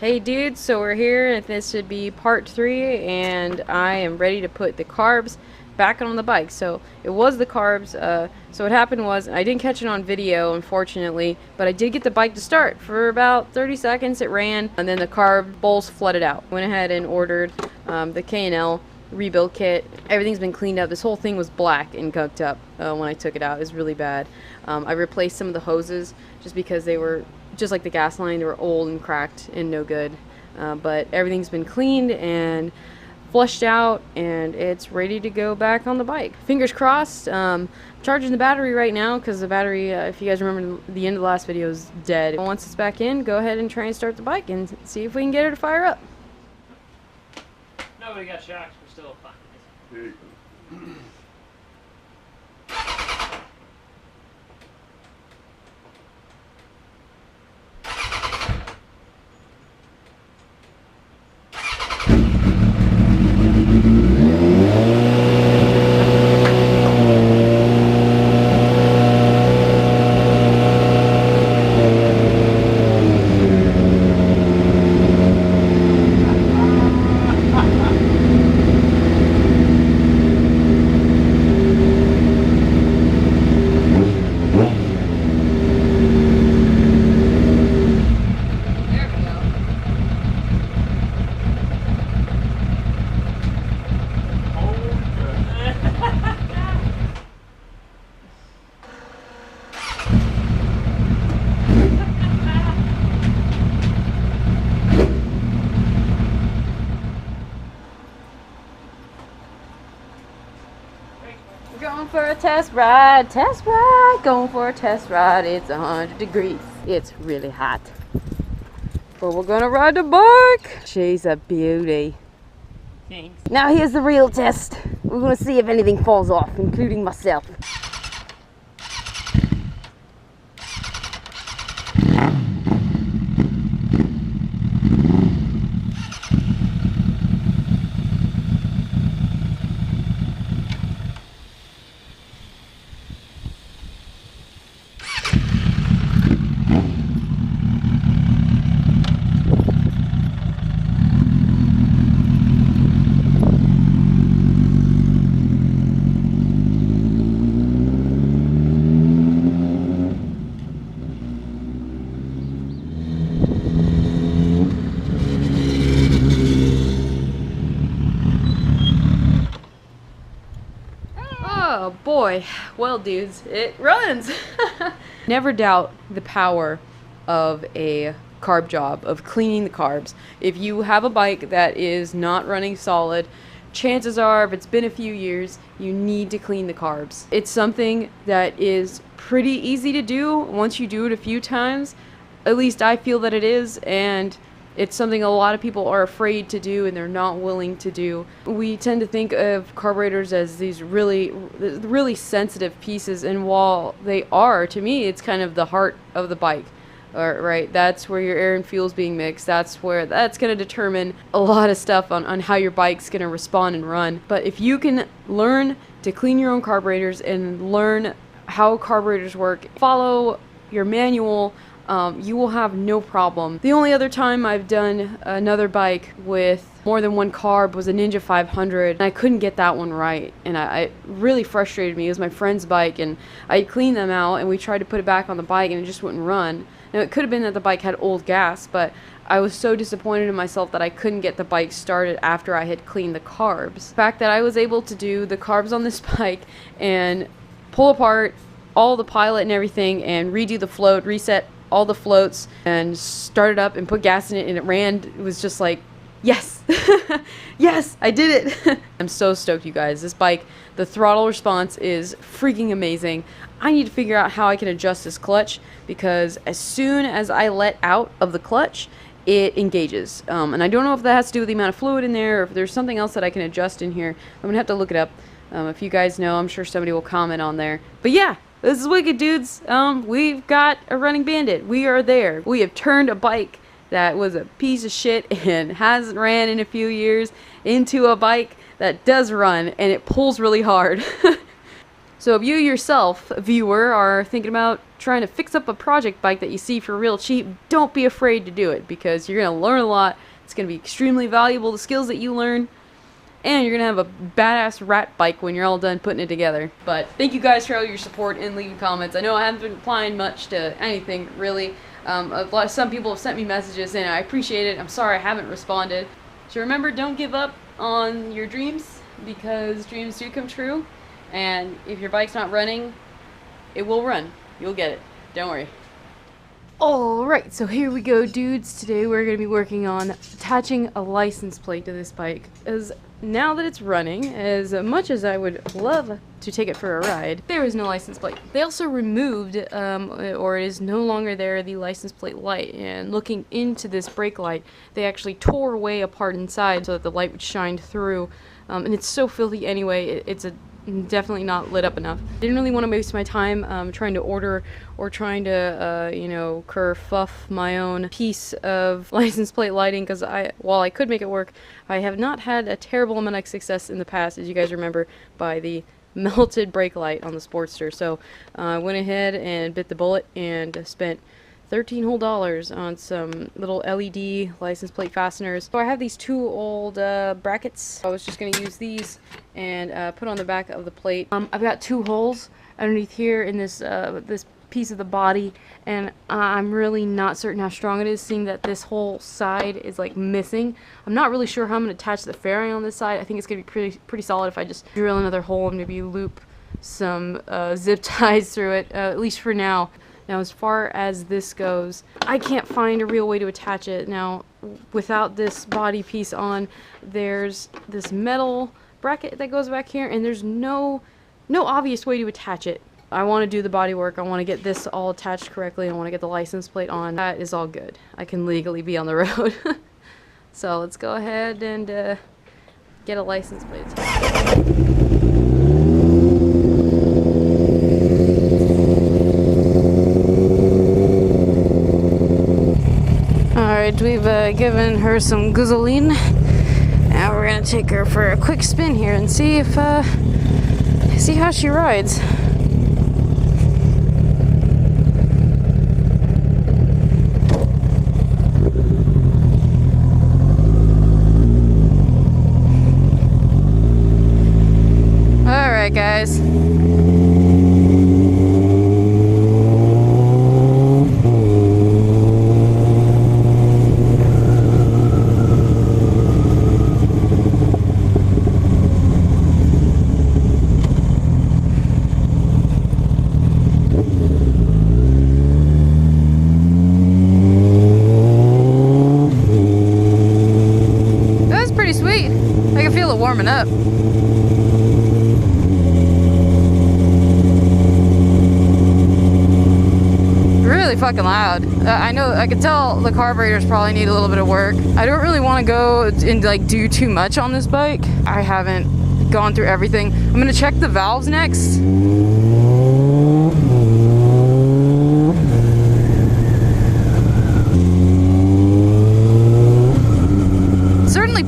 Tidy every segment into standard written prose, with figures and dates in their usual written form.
Hey dudes, so we're here and this should be part 3 and I am ready to put the carbs back on the bike. So it was the carbs, so what happened was, I didn't catch it on video unfortunately, but I did get the bike to start. For about 30 seconds it ran and then the carb bowls flooded out. Went ahead and ordered the K&L rebuild kit. Everything's been cleaned up. This whole thing was black and gunked up when I took it out. It was really bad. I replaced some of the hoses just because they were just like the gas line, they were old and cracked and no good, but everything's been cleaned and flushed out and it's ready to go back on the bike. Fingers crossed. Charging the battery right now because the battery, if you guys remember the end of the last video, is dead. Once it's back in, go ahead and try and start the bike and see if we can get her to fire up. Nobody got shocks, we're still fine. There you go. Going for a test ride, going for a test ride. It's 100 degrees. It's really hot. But we're gonna ride the bike. She's a beauty. Thanks. Now here's the real test. We're gonna see if anything falls off, including myself. Oh boy, well dudes, it runs! Never doubt the power of a carb job, of cleaning the carbs. If you have a bike that is not running solid, chances are, if it's been a few years, you need to clean the carbs. It's something that is pretty easy to do once you do it a few times. At least I feel that it is, and it's something a lot of people are afraid to do and they're not willing to do. We tend to think of carburetors as these really sensitive pieces, and while they are, to me, it's kind of the heart of the bike. Right, that's where your air and fuel's being mixed. That's going to determine a lot of stuff on how your bike's going to respond and run. But if you can learn to clean your own carburetors and learn how carburetors work, follow your manual, you will have no problem. The only other time I've done another bike with more than one carb was a Ninja 500, and I couldn't get that one right, and it really frustrated me. It was my friend's bike, and I cleaned them out, and we tried to put it back on the bike, and it just wouldn't run. Now, it could have been that the bike had old gas, but I was so disappointed in myself that I couldn't get the bike started after I had cleaned the carbs. The fact that I was able to do the carbs on this bike and pull apart all the pilot and everything and redo the float, reset all the floats and start it up and put gas in it and it ran, it was just like, yes, yes, I did it. I'm so stoked, you guys. This bike, the throttle response is freaking amazing. I need to figure out how I can adjust this clutch, because as soon as I let out of the clutch, it engages. And I don't know if that has to do with the amount of fluid in there or if there's something else that I can adjust in here. I'm gonna have to look it up. If you guys know, I'm sure somebody will comment on there. But yeah, this is wicked, dudes. We've got a running Bandit. We are there. We have turned a bike that was a piece of shit and hasn't ran in a few years into a bike that does run, and it pulls really hard. So if you yourself, viewer, are thinking about trying to fix up a project bike that you see for real cheap, don't be afraid to do it, because you're going to learn a lot. It's going to be extremely valuable, the skills that you learn, and you're going to have a badass rat bike when you're all done putting it together. But thank you guys for all your support and leaving comments. I know I haven't been replying much to anything, really. Some people have sent me messages, and I appreciate it. I'm sorry I haven't responded. So remember, don't give up on your dreams, because dreams do come true. And if your bike's not running, it will run. You'll get it. Don't worry. Alright, so here we go, dudes. Today we're going to be working on attaching a license plate to this bike. As now that it's running, as much as I would love to take it for a ride, there is no license plate. They also removed, or it is no longer there, the license plate light. And looking into this brake light, they actually tore away a part inside so that the light would shine through. And it's so filthy anyway. It's definitely not lit up enough. I didn't really want to waste my time trying to order or trying to, you know, kerfuff my own piece of license plate lighting, because while I could make it work, I have not had a terrible amount of success in the past, as you guys remember, by the melted brake light on the Sportster. So I went ahead and bit the bullet and spent $13 whole on some little LED license plate fasteners. So I have these two old brackets. I was just going to use these and put on the back of the plate. I've got two holes underneath here in this this piece of the body, and I'm really not certain how strong it is, seeing that this whole side is like missing. I'm not really sure how I'm going to attach the fairing on this side. I think it's going to be pretty solid if I just drill another hole and maybe loop some zip ties through it, at least for now. Now, as far as this goes, I can't find a real way to attach it. Now, without this body piece on, there's this metal bracket that goes back here, and there's no obvious way to attach it. I want to do the body work. I want to get this all attached correctly. I want to get the license plate on. That is all good. I can legally be on the road. So let's go ahead and get a license plate attached. Alright, we've given her some gasoline. Now we're gonna take her for a quick spin here and see if see how she rides. Alright, guys. Warming up. Really fucking loud. I know, I could tell the carburetors probably need a little bit of work. I don't really want to go and like do too much on this bike. I haven't gone through everything. I'm gonna check the valves next.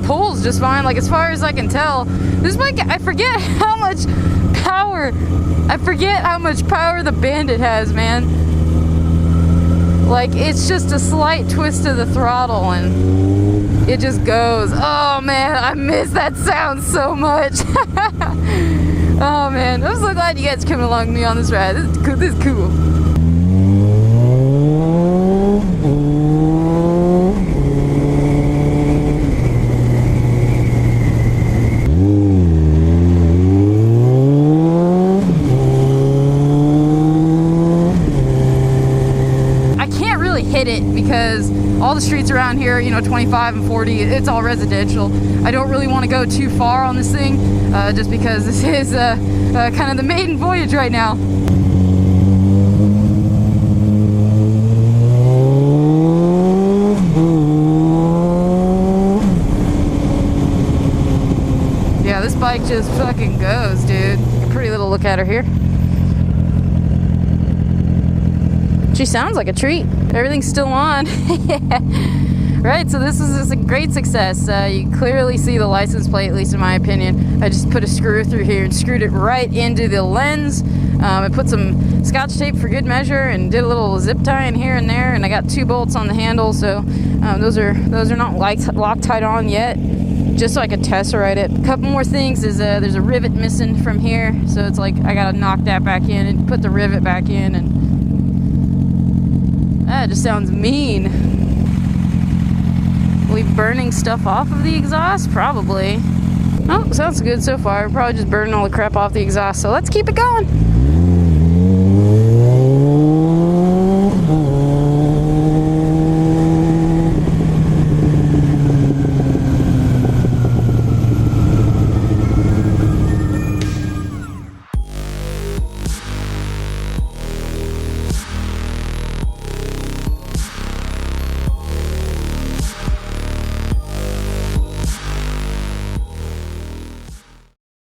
Pulls just fine, like as far as I can tell. This bike, I forget how much power the Bandit has, man. Like, it's just a slight twist of the throttle and it just goes. Oh man, I miss that sound so much. Oh man, I'm so glad you guys coming along with me on this ride. This is cool. This is cool. Because all the streets around here, you know, 25 and 40, it's all residential. I don't really want to go too far on this thing, just because this is kind of the maiden voyage right now. Yeah, this bike just fucking goes, dude. A pretty little look at her here. She sounds like a treat. Everything's still on. Right, so this is a great success. You clearly see the license plate, at least in my opinion. I just put a screw through here and screwed it right into the lens. I put some Scotch tape for good measure and did a little zip tie in here and there, and I got 2 bolts on the handle, so those are not Loctite on yet, just so I could tessellate it. A couple more things is there's a rivet missing from here, so it's like I gotta knock that back in and put the rivet back in, and that just sounds mean. Are we burning stuff off of the exhaust? Probably. Oh, sounds good so far. We're probably just burning all the crap off the exhaust, so let's keep it going.